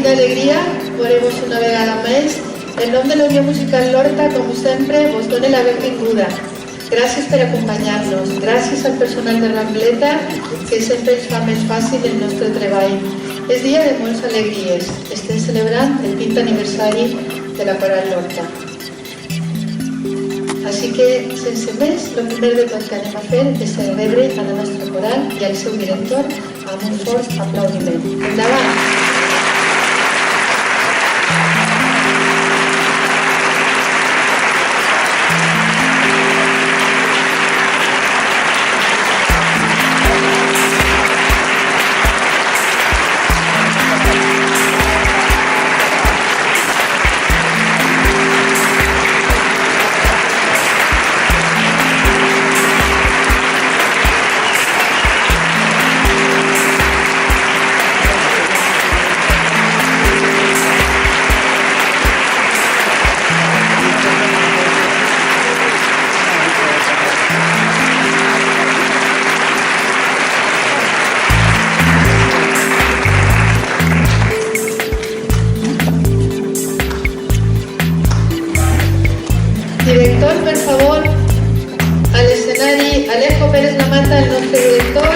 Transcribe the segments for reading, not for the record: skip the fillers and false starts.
quina alegria veure-vos una vegada més. En nom de la Unió Musical Lorta, com sempre, vos dono la benvinguda. Gràcies per acompanyar-nos. Gràcies al personal de Rambleta, que sempre ens fa més fàcil el nostre treball. És dia de moltes alegries. Estem celebrant el 20 aniversari de la Coral Lorta. Així que, sense més, el primer de tot que anem a fer és rebre a la nostra coral i al seu director amb un fort aplaudiment. Endavant! Director, per favor, a l'escenari Alejo Pérez Lamata, el nostre director.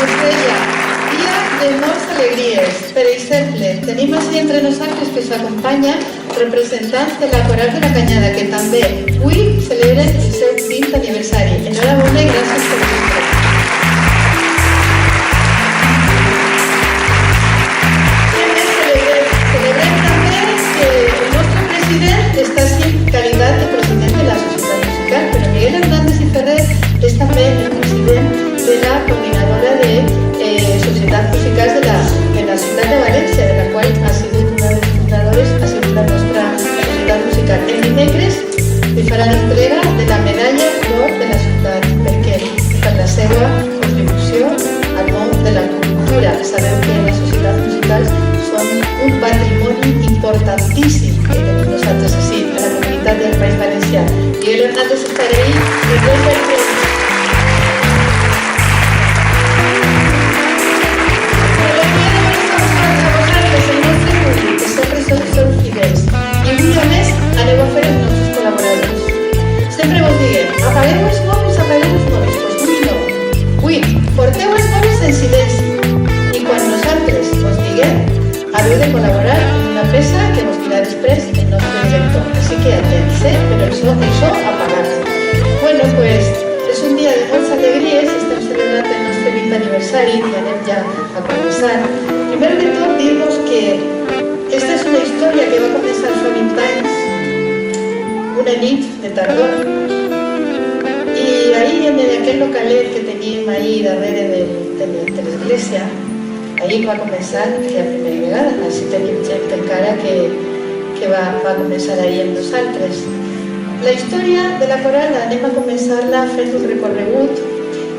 Us deia, dia de moltes alegries. Per exemple, tenim així entre nosaltres que s'acompanya representants de la Coral de la Canyada, que també avui celebren el seu 20 aniversari. Enhorabona i gràcies per venir. Està en qualitat de president de la Societat Musical, però Miguel Hernández i Ferrer és també el president de la coordinadora de Societats Musicals de la ciutat de València, de la qual ha sigut una de les fundadores, ha sigut la nostra Societat Musical. El dimecres li faran entrega de la medalla d'or de la ciutat, perquè per la seva contribució al món de la cultura. Sabeu que les societats musicals són un patrimoni importantíssim que tenim nosaltres així, a la comunitat del País Valencià. Miguel Hernández estarà ahí i res per fer. El nostre públic, que sempre són fidels. I avui, a més, aneu a fer els nostres col·laboradors. Sempre vos diguem, apagueu els mòbils, doncs avui no. Avui, porteu els mòbils en silenci. I quan nosaltres vos diguem, haveu de col·laborar en una peça que vos dirà després el nostre director. Així que atents, però el so apagat. Bueno, pues és un dia de moltes alegries, estem celebrant el nostre 20 aniversari i anem ja a començar. Primer de tot, dir-vos que aquesta és una història que va començar fa 20 anys, una nit de tardor, i ahí en aquell localet que teníem ahí darrere de l'església, ahí va començar la primera vegada, així tenim gent encara que va començar ahí amb nosaltres. La història de la coral anem a començar-la fent un recorregut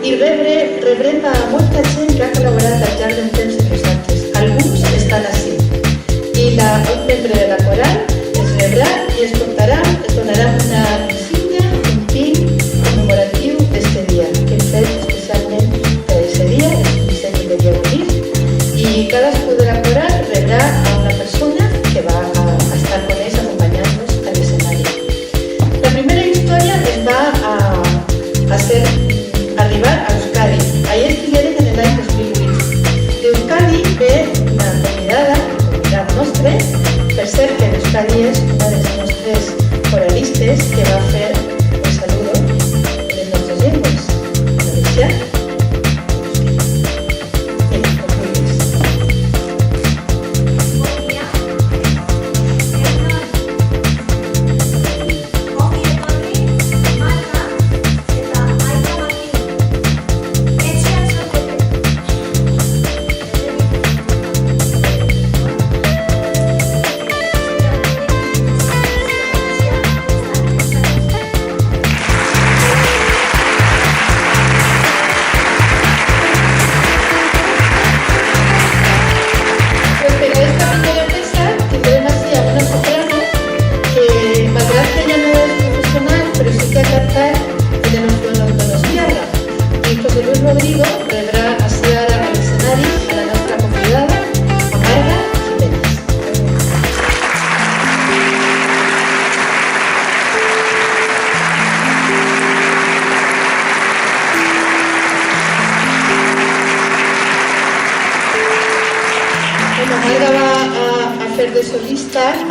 i rebrem a molta gent que ha col·laborat al llarg del temps amb nosaltres. Alguns estan així. I un membre de la coral es rebrà i es portarà, es donarà una insígnia, un pin commemoratiu d'este dia, que hem fet especialment per aquest dia, és un disseny de dia bonic. I cadascú de la coral rebrà a una persona que va a estar con ells acompanyant-nos a l'escenari. La primera història es va a hacer arribar a Euskadi. Ahí estigueren en l'any 2008. D'Euskadi ve una convidada nostra, per cert que d'Euskadi és una de les nostres coralistes que va fer el saludo en les nostres llengües. Valencià.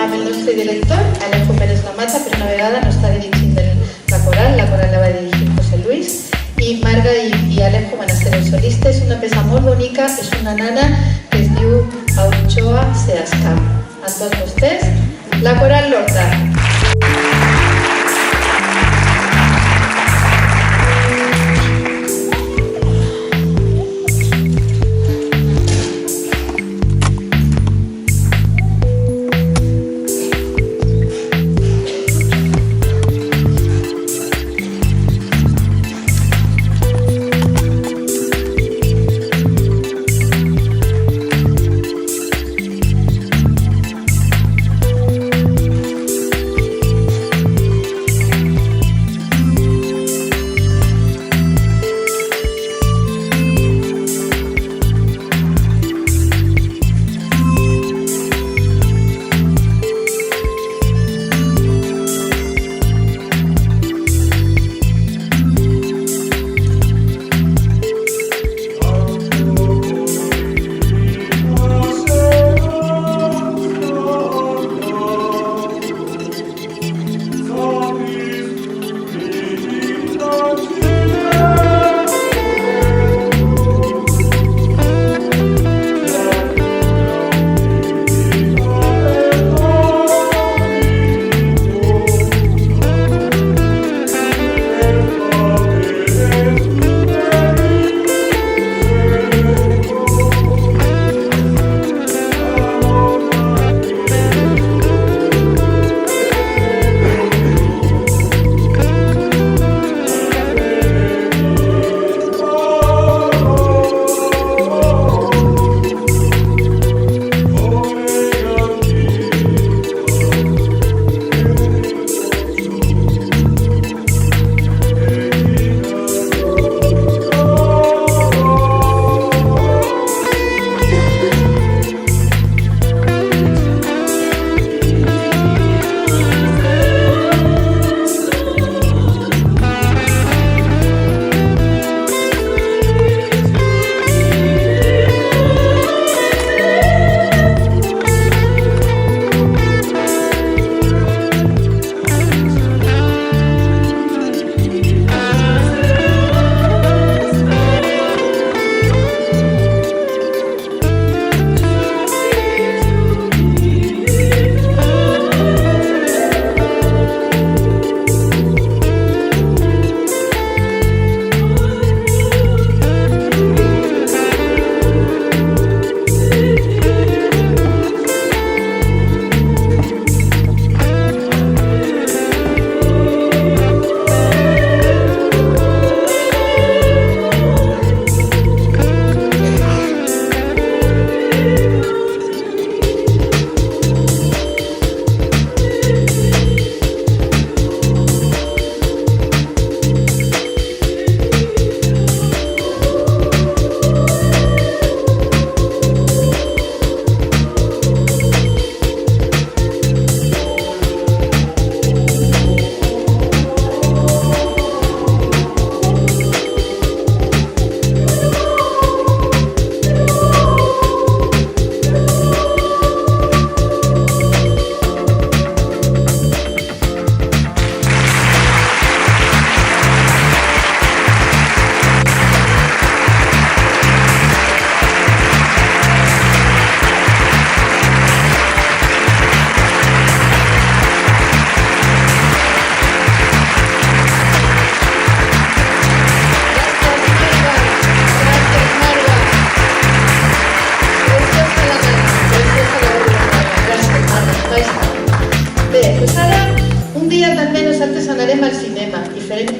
amb el nostre director, Alejo Pérez Lamata, per una vegada no està dirigint la coral la va dirigir José Luis, i Marga i Alejo van a ser els solistes. És una peça molt bonica, és una nana que es diu Auchoa Seascam. A tots vostès, la coral Lorda.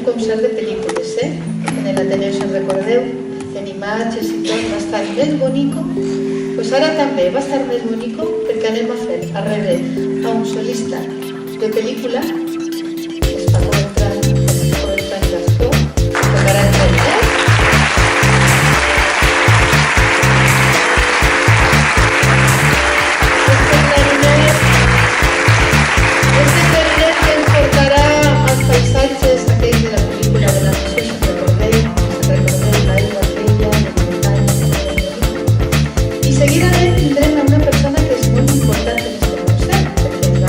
concert de pel·lícules, en l'Ateneu se'n recordeu, en imatges i tot, va estar més bonico. Pues ara també va estar més bonico perquè anem a fer a rebre a un solista de pel·lícula, està comentant Gastó, tocarà el clarinet. Este clarinet que ens portarà als paisatges aquells de la pel·lícula de la nació, si recordeu l'aigua aquella, la muntanya, i seguidament tindrem una persona que és molt important en aquest concert, perquè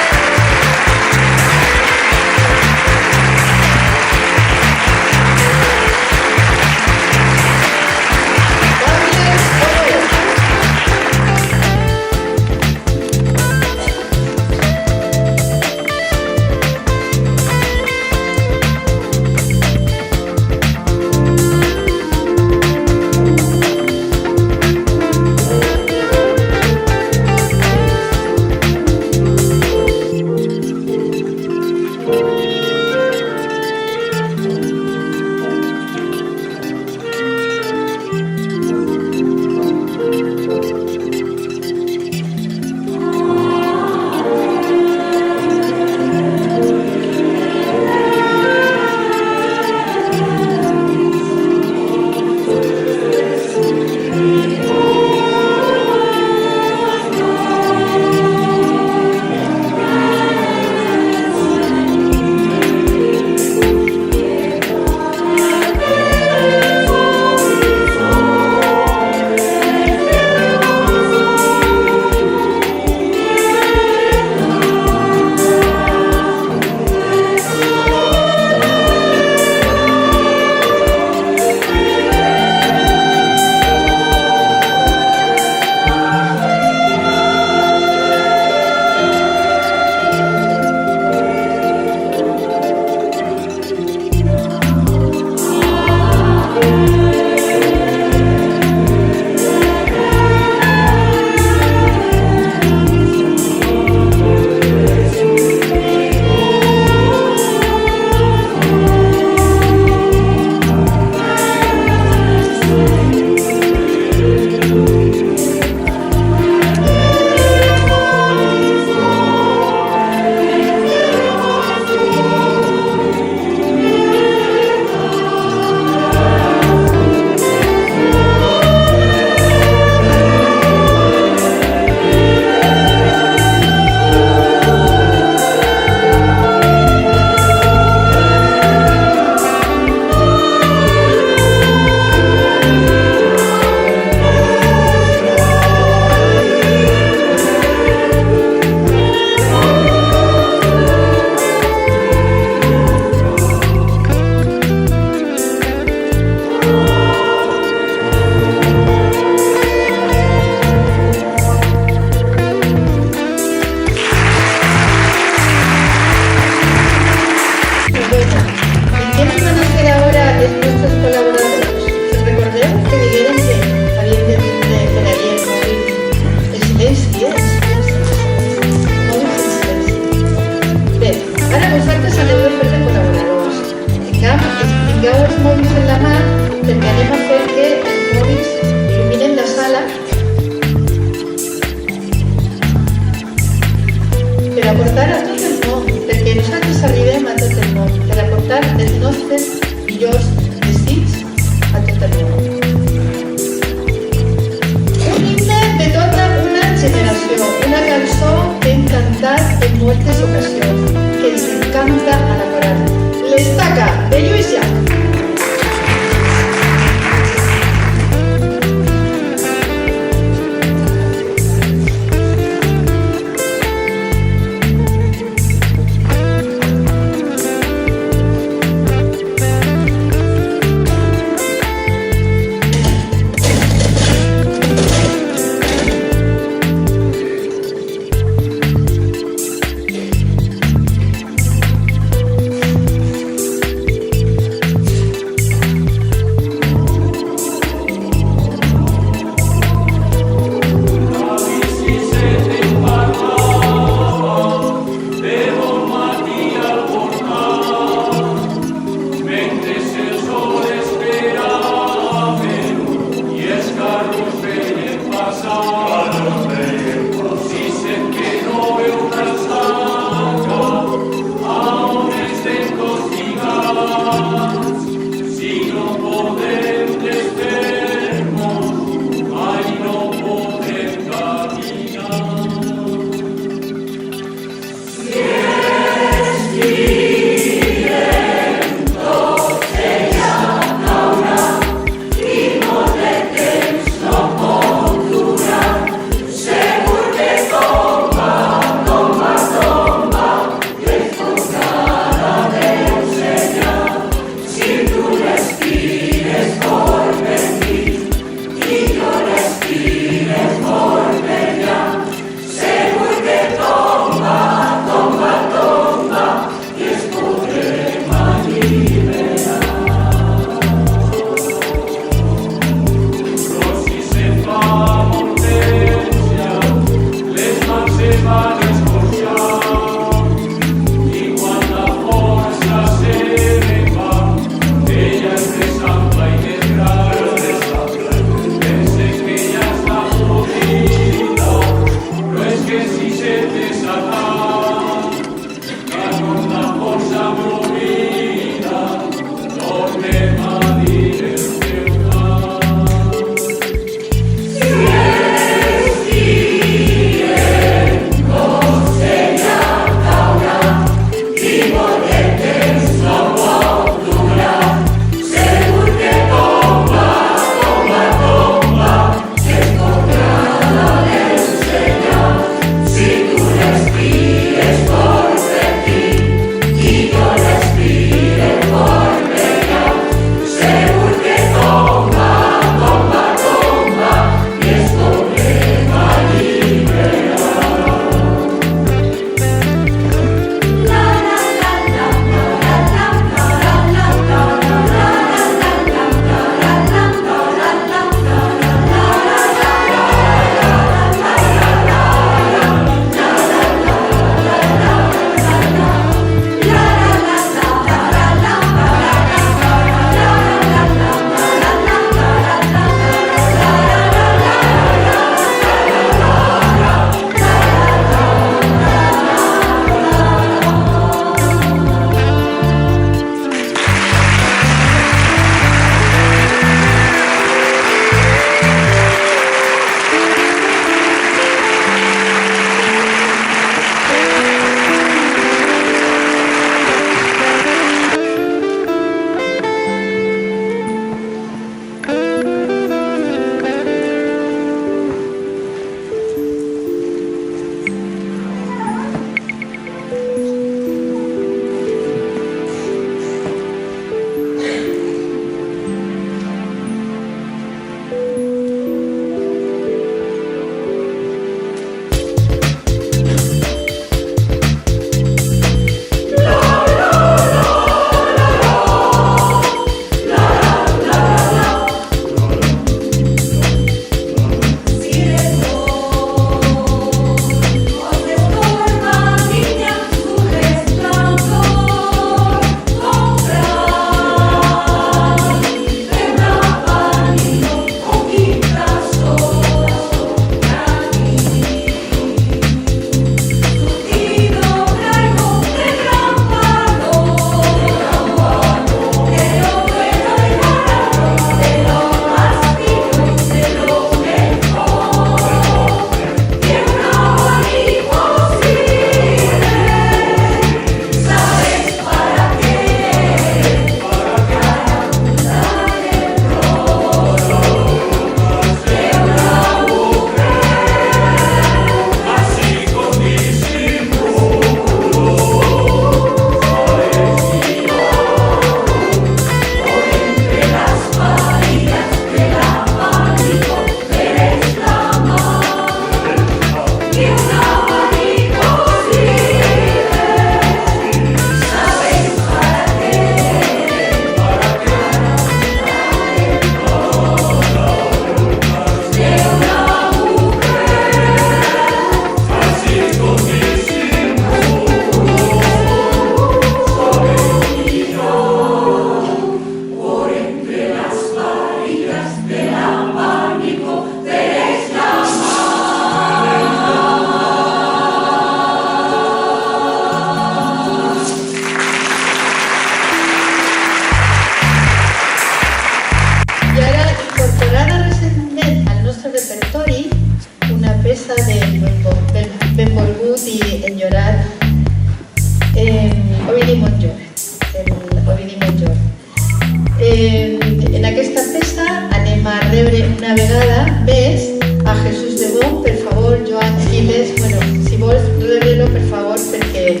una vegada ves a Jesús de Bon, per favor, Joan Giles, bueno, si vols, rebre-lo, per favor, perquè...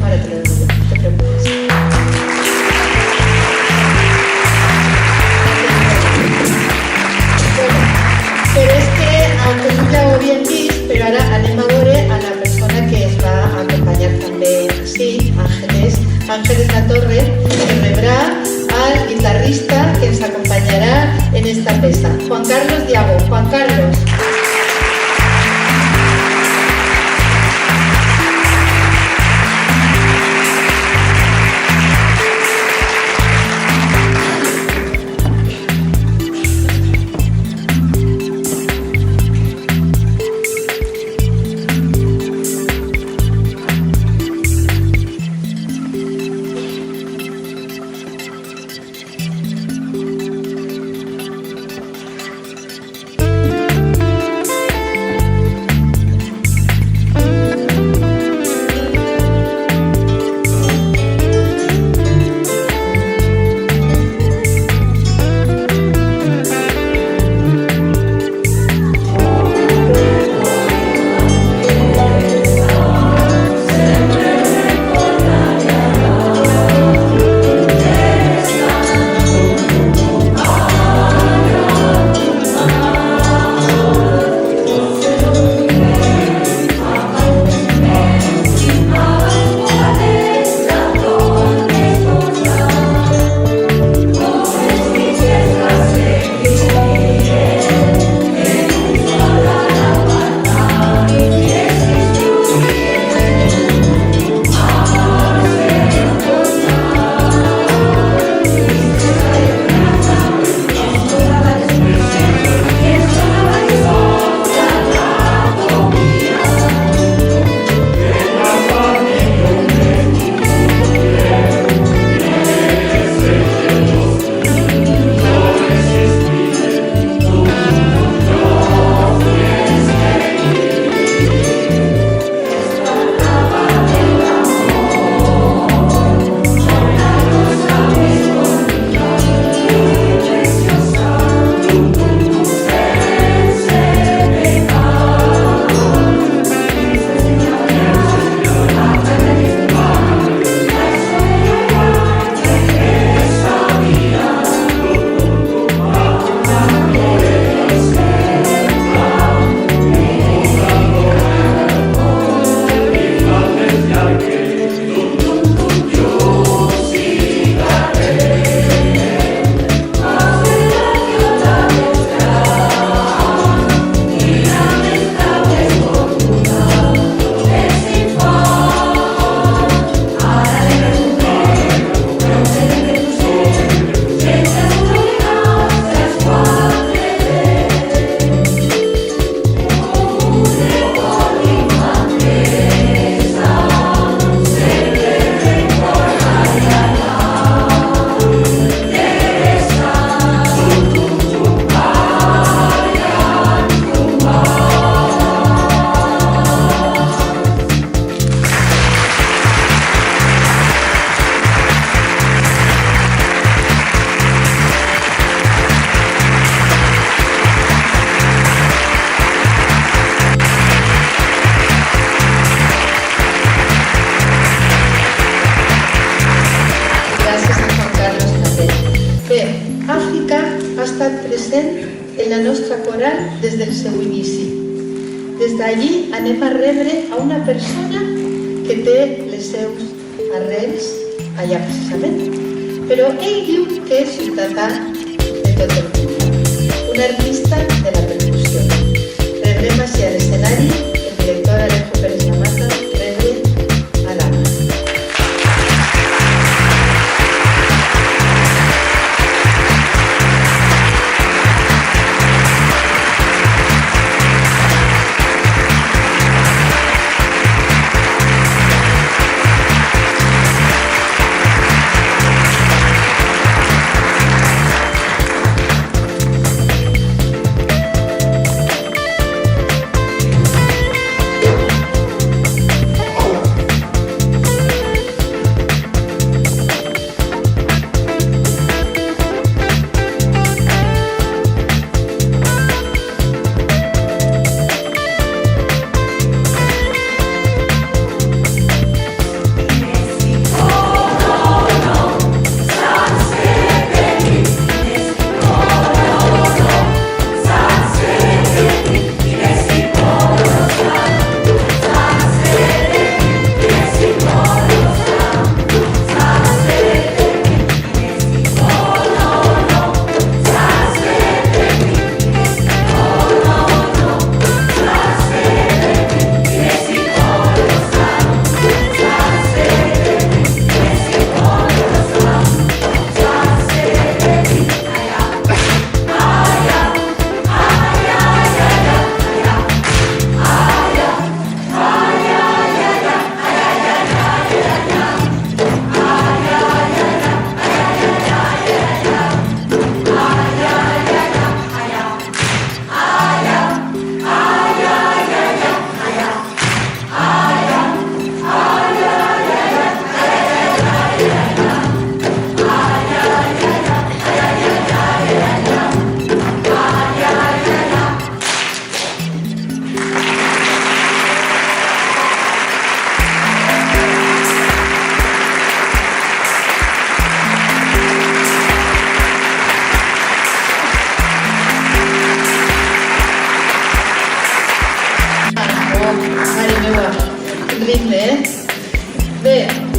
Ara te lo digo, no te preocupes. Bueno, però és que el Jesús ja ho havíem vist, però ara anem a veure a la persona que es va acompanyar també així, Ángeles La Torre, que rebrà al guitarrista que ens acompanyarà en esta peça, Juan Carlos Diago. Juan Carlos. en la nostra coral des del seu inici. Des d'allí anem a rebre a una persona que té les seus arrels allà precisament, però ell diu que és ciutadà de tot el món, un artista de la percussió. Rebrem així a l'escenari el director Alejo Pérez Lamata, rebre a l'Anna.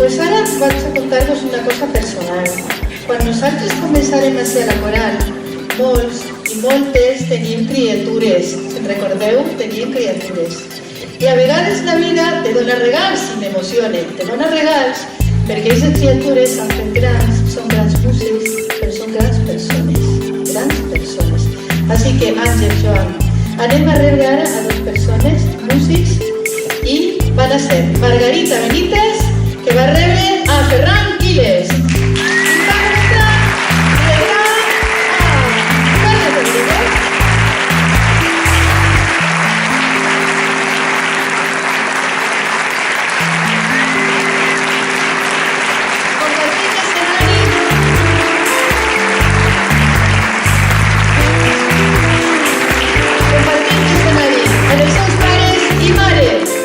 Pues ara vaig a contar-vos una cosa personal. Quan nosaltres començàrem a ser a la coral, molts i moltes tenim criatures. Se'n recordeu? Tenim criatures. I a vegades la vida te dona regals i m'emociona. Te dona regals perquè aquestes criatures s'han fet grans, són grans músics, però són grans persones. Grans persones. Així que, Àngel, Joan, anem a rebre ara a dues persones, músics, i van a ser Margarita Benítez, que va rebre a Ferran Quiles. I va estar rebent a Carles Rodríguez. Compartim escenari. Compartim escenari amb els seus pares i mares.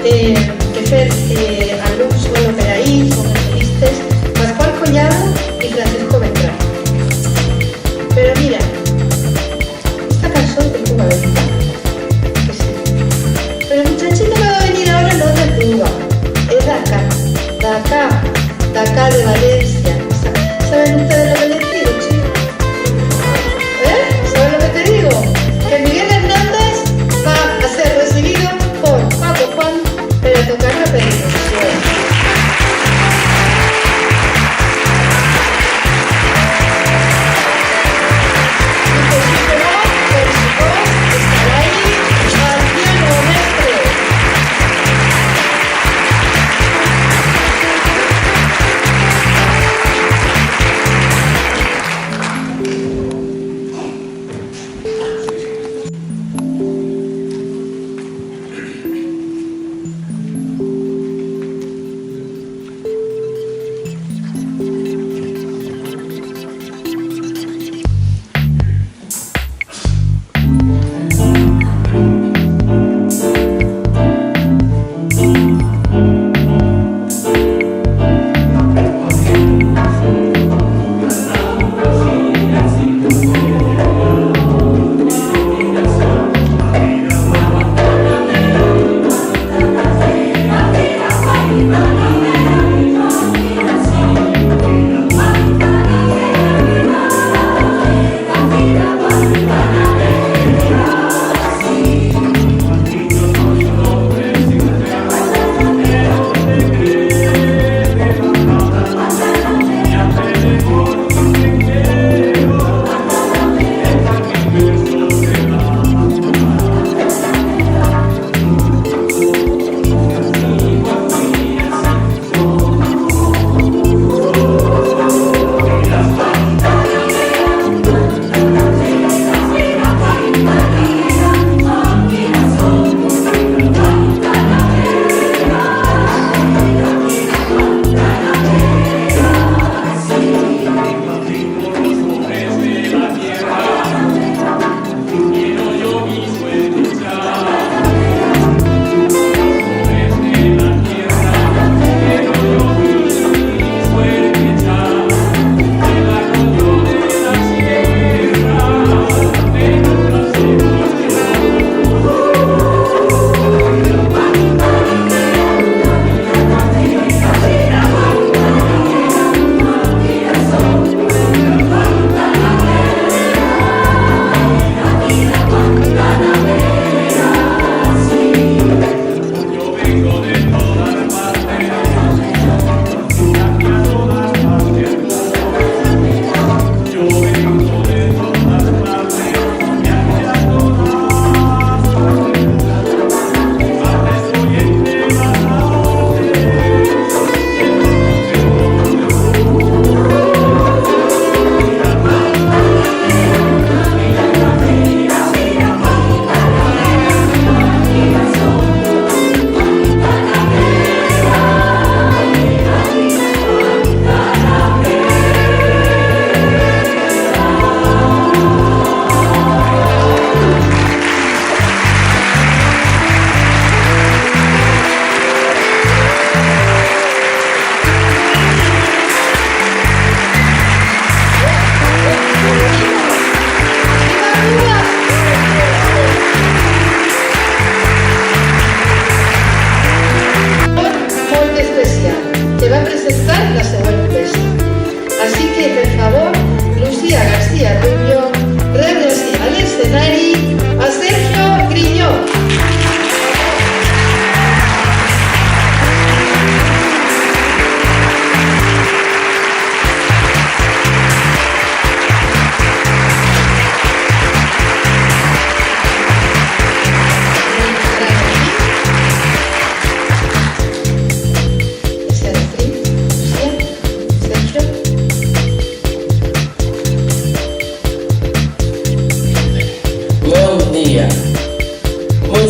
que fer algúns solo per aí, son solistes, Pascual Collado y Francisco Beltrán. Pero mira, esta canción es de Cuba, ¿verdad? Que sí. Pero el muchachito me va a venir ahora no de Cuba, es de acá de Valencia. ¿Saben ustedes lo que les digo, chicos? ¿Saben lo que te digo? Que Miguel Hernández va a ser recibido por Paco Juan para tocar la percusión.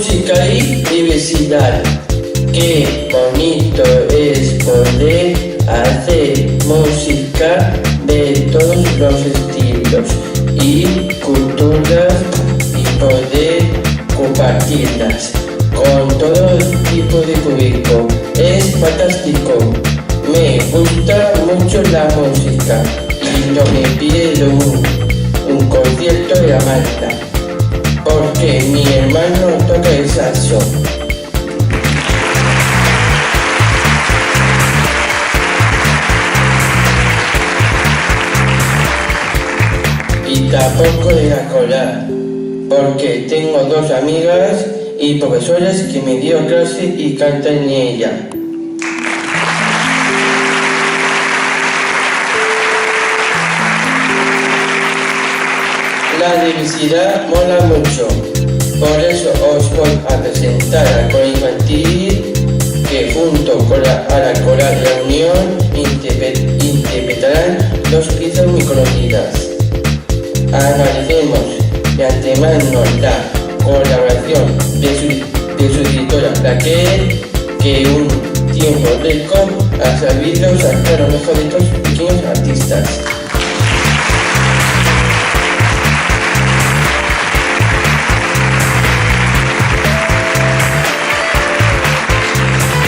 música y diversidad. Qué bonito es poder hacer música de todos los estilos y culturas y poder compartirlas con todo tipo de cuando me pidieron un concierto de la Malta, porque mi hermano toca el saxo. Y tampoco de la colar, porque tengo dos amigas y profesoras que me dieron clase y cantan en ella. La diversidad mola mucho, por eso os voy a presentar a la coral infantil que junto con a la coral de la Unión interpretarán dos piezas muy conocidas. Agradecemos de antemano la colaboración de su directora Raquel, que un tiempo récord ha sabido sacar lo mejor de estos pequeños artistas.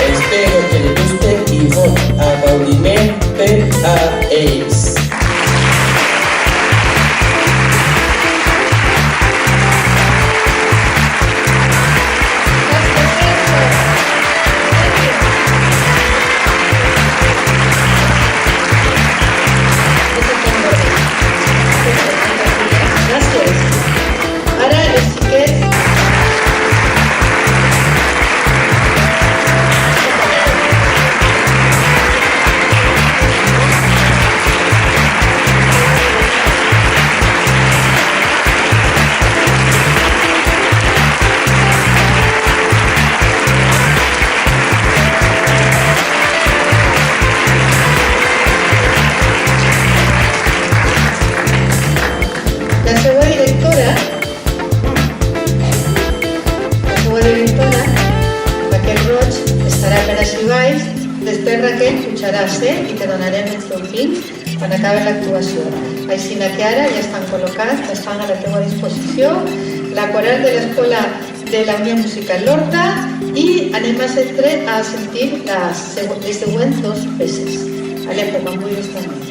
Espero que les guste y voy a aplaudirme PAES. La seva directora, Raquel Roig, estarà per així baix. Després Raquel pujarà a ser i te donarem el teu pin quan acabi l'actuació. Així que ara ja estan col·locats, estan a la teva disposició, la coral de l'Escola de la Unió Musical Lorca i anem a sentir les següents dos peces. Alepo, quan vulguis també.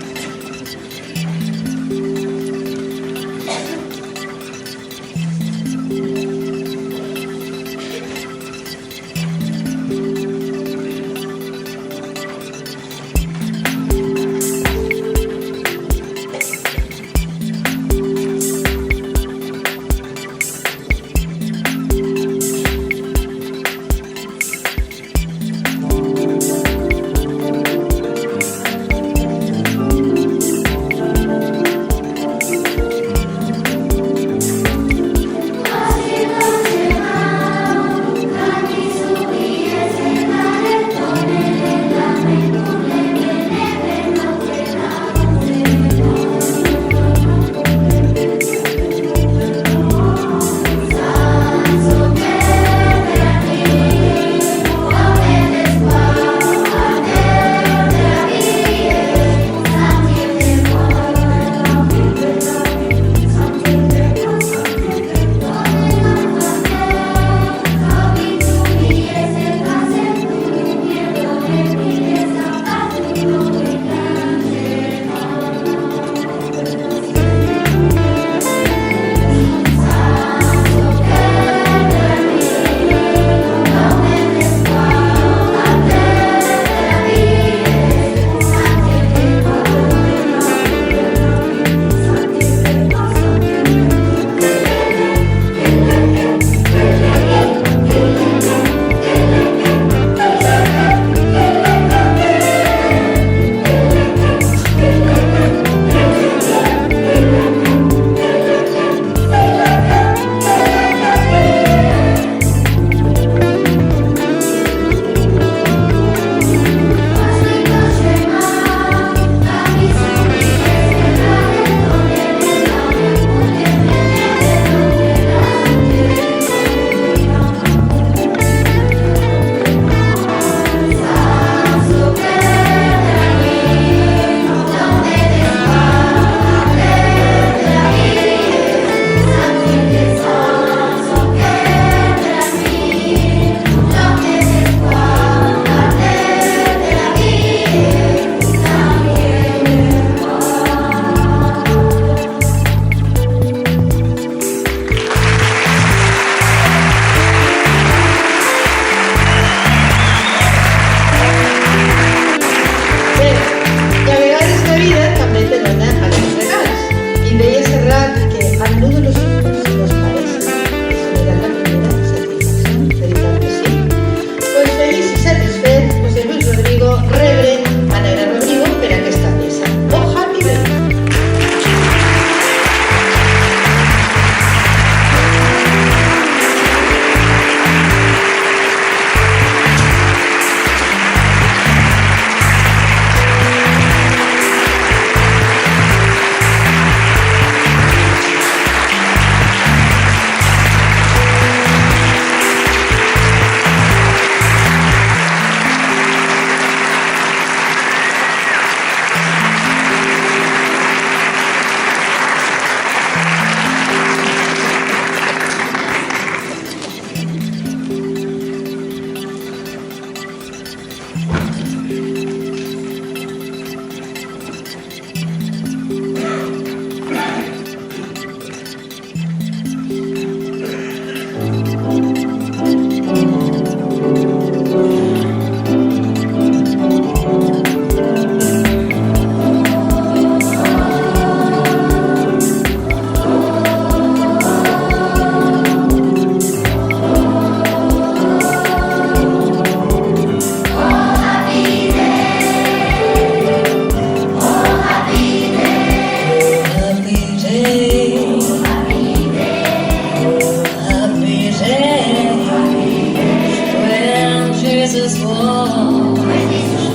Oh, when he was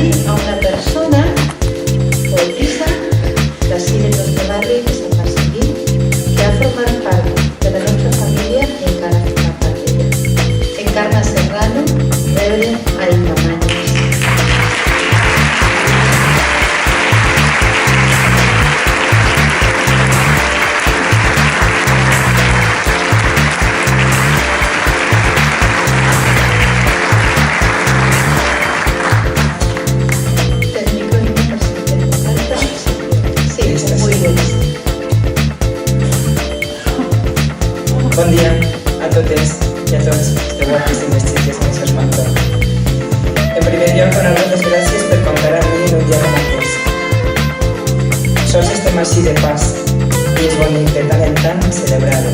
dedicar-li a una persona poetisa d'ací del nostre barri, que se'n va seguir, que ha format part de la nostra família i encara forma part d'ella. Encarna Serrano, rebre a Incamanyes. Bon dia a totes i a tots els guapis i les xiques que ens manto. En primer lloc, donar-vos les gràcies per comptar amb mi en un dia com aquest. Sols estem així de pas i és bonic de tant en tant celebrar-ho.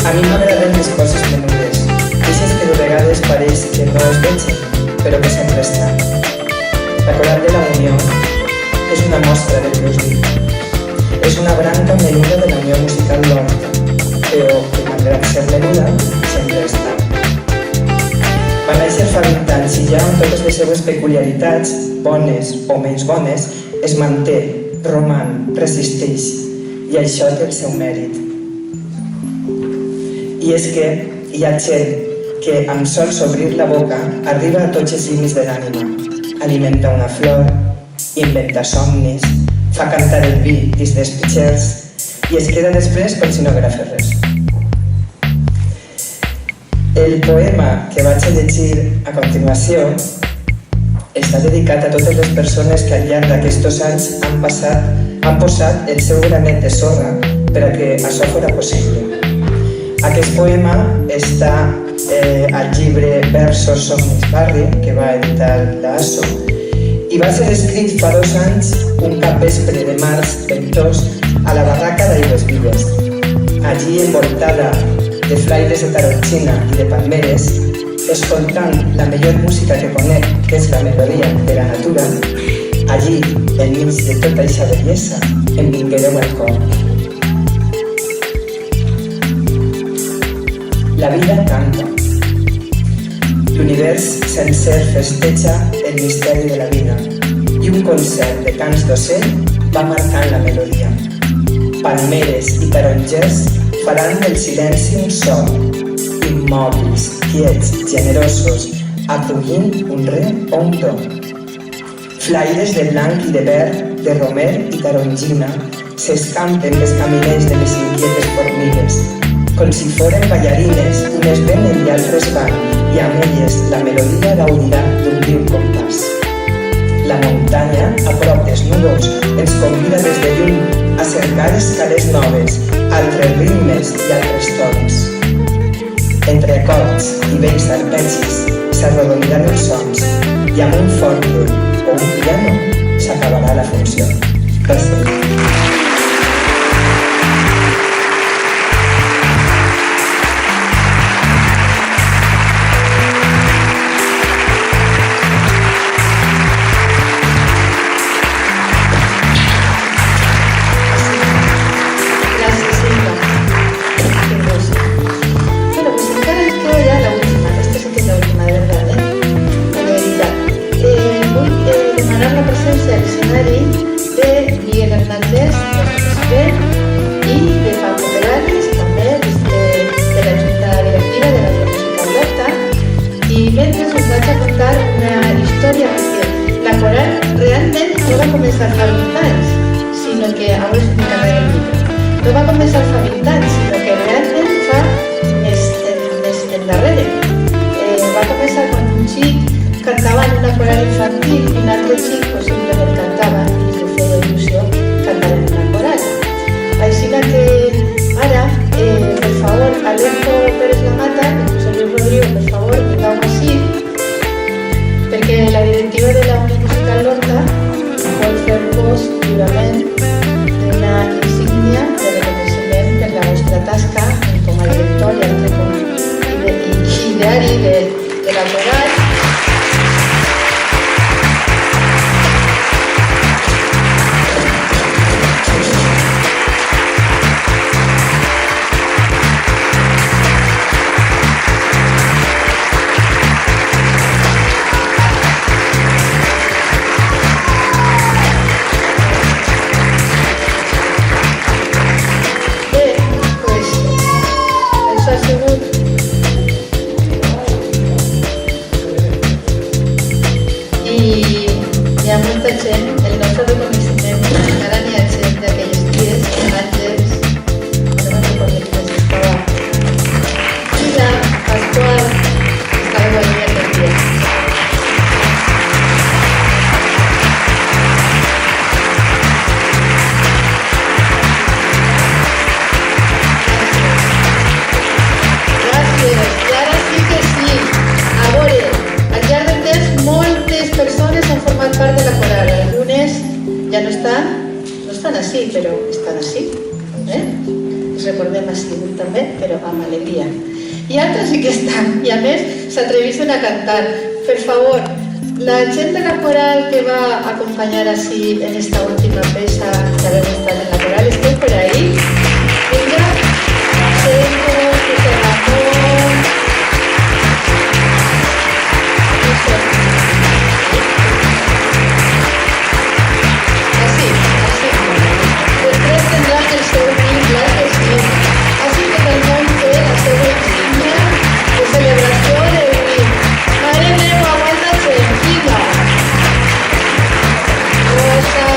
A mi m'agraden les coses menudes, deixes que de vegades pareix que no es vegin, però que sempre estan. La Coral de la Unió és una mostra del que us dic. És una branca menuda de la Unió Musical Lorta, però que malgrat ser menuda, sempre està. Va néixer fa 20 anys i ja amb totes les seues peculiaritats, bones o menys bones, es manté, roman, resisteix, i això té el seu mèrit. I és que hi ha gent que amb sols obrir la boca arriba a tots els límits de l'ànima, alimenta una flor, inventa somnis, fa cantar el vi dins dels pitxers i es queda després com si no haguera fet res. El poema que vaig a llegir a continuació està dedicat a totes les persones que al llarg d'aquests anys han posat el seu granet de sorra per a que això fos possible. Aquest poema està al llibre Versos Somnis Barri, que va editar l'ASO, i va ser escrit fa 2 anys, un capvespre de març ventós, a la barraca d'Aigües Vives. Allí, envoltada de flaires de taronxina i de palmeres, escoltant la millor música que conec, que és la melodia de la natura, allí, enmig de tota aquesta bellesa, em vinguereu al cor. La vida canta. L'univers sencer festeja el misteri de la vida i un concert de cants d'ocell va marcant la melodia. Palmeres i tarongers faran del silenci un so, immòbils, quiets, generosos, acollint un re o un do. Flaires de blanc i de verd, de romer i tarongina s'escampen dels caminers de les inquietes formigues. Com si foren ballarines, unes venen i altres van, i amb elles la melodia gaudirà d'un viu compàs. La muntanya, a prop dels núvols, ens convida des de lluny a cercar escales noves, altres ritmes i altres tons. Entre acords i vells arpegis s'arrodoniran els sons i amb un forte o un piano s'acabarà la funció. Gràcies. gent, el nostre reconeixement encara n'hi ha gent d'aquells dies, àngels, ara no recordo qui més estava. Lila, Pasqual, estava guanyant aquell dia. Gràcies, i ara sí que sí. A veure, al llarg del temps moltes persones han format part de la coral. Algunes ja no estan així, però estan així. Els recordem així també, però amb alegria. I altres sí que estan, i a més s'atreveixen a cantar. Per favor, la gent de la coral que va acompanyar així en esta última peça que havem estat en la coral, esteu per ahí? Vinga, Sergio, José Ramón, así. Després tindran el seu ritme, clar que sí. Així que el món té la seva insígnia de celebració d'unir. Mare meva, aguanta-se, vinga. Rosa.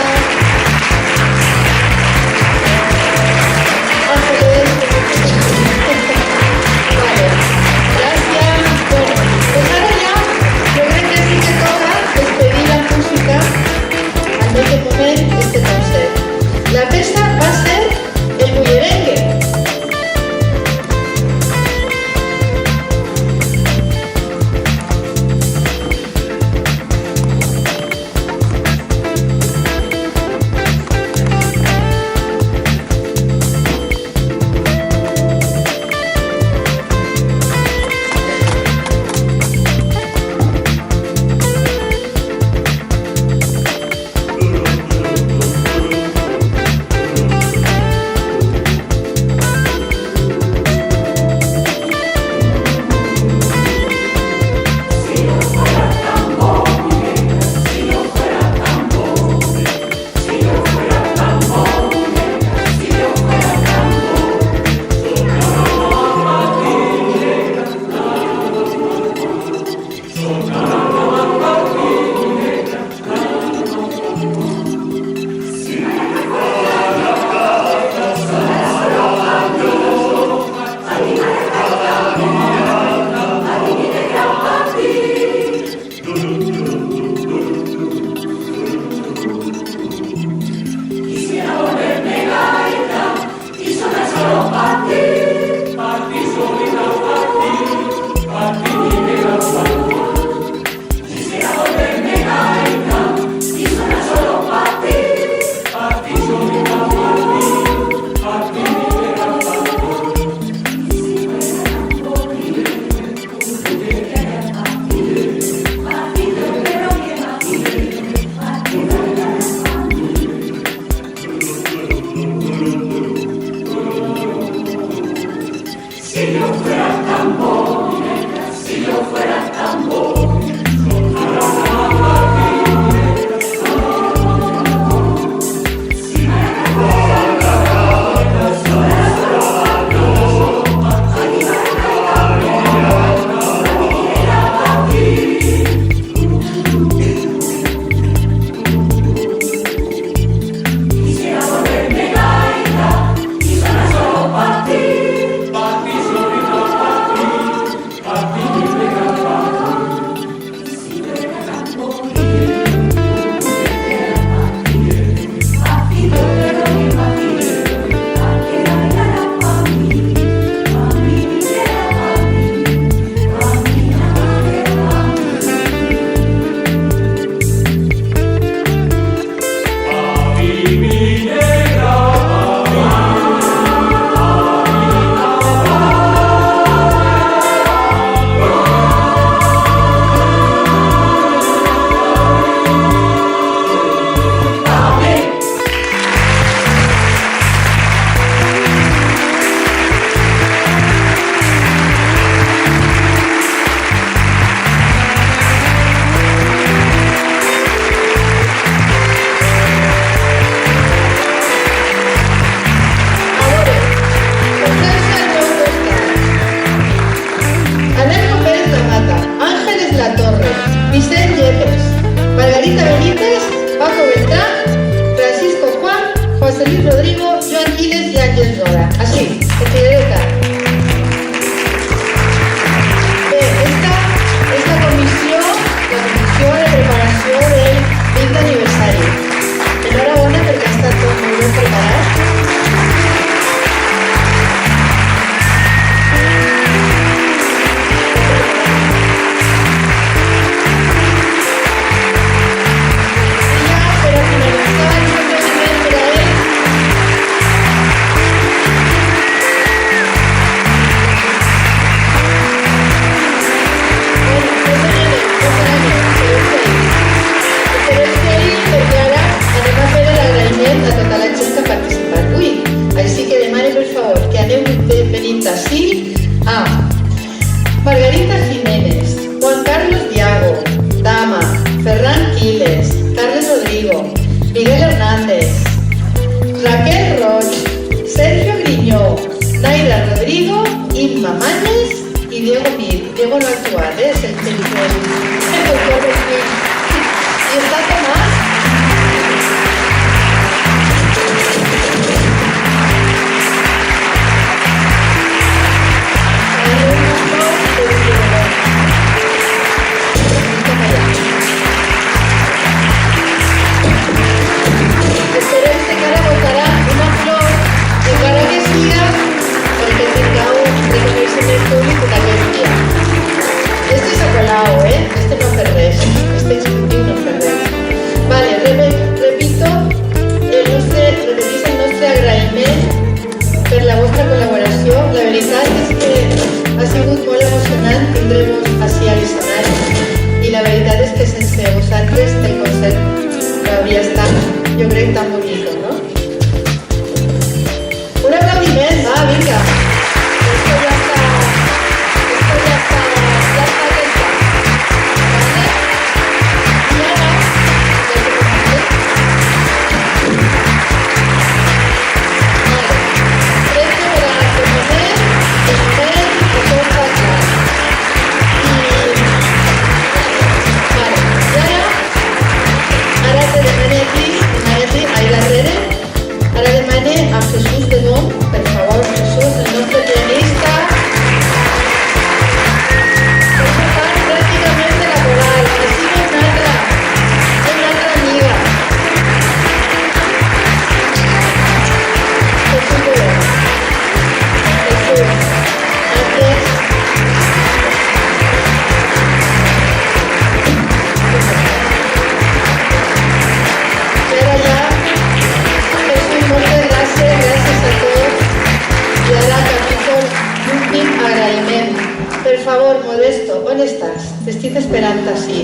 estic esperant així,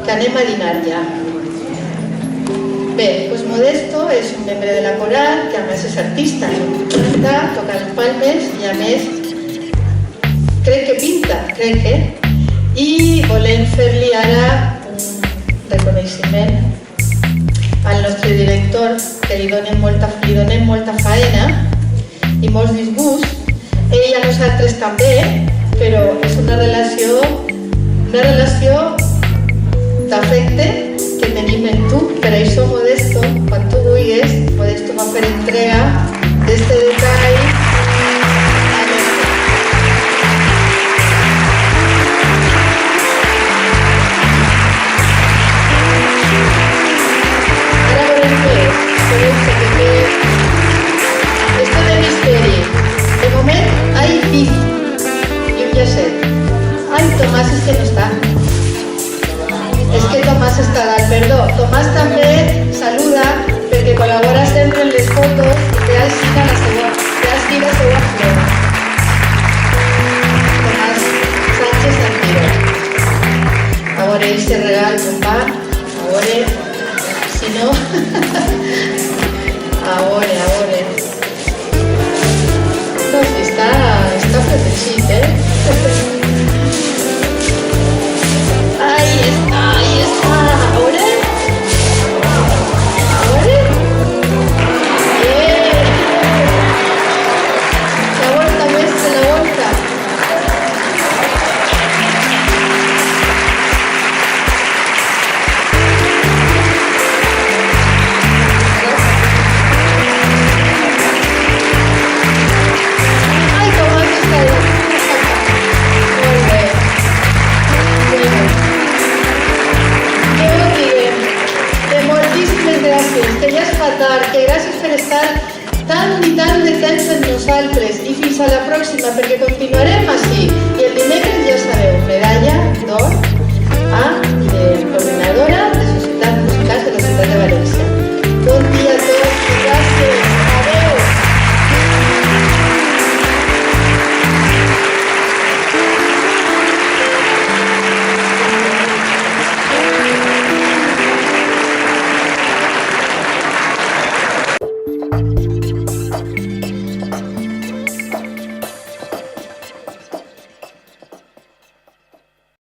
que anem a dinar ja. Bé, doncs Modesto és un membre de la coral, que a més és artista, toca les palmes i a més crec que pinta, i volem fer-li ara un reconeixement al nostre director, que li donem molta faena i molts disgusts. Ell a nosaltres també, però és una relació d'afecte que tenim en tu. Per això, Modesto, quan tu vulguis, Modesto va fer entrega d'este detall a l'Ester. Ara veurem què és. Esto de misteri. De moment, hay pif y un llacet. Ay, Tomàs és que no està. És que Tomàs està dalt, perdó. Tomàs també saluda perquè col·labora sempre en les fotos i té així la seva flor. Tomàs Sánchez Antiro. A veure, ell se regal un pa. A veure, si no... A veure... No, si està protegit, Ahí está. A veure? Bien. La vuelta, mestre, la vuelta. Que gràcies per estar tant i tant de temps amb nosaltres i fins a la pròxima, perquè continuarem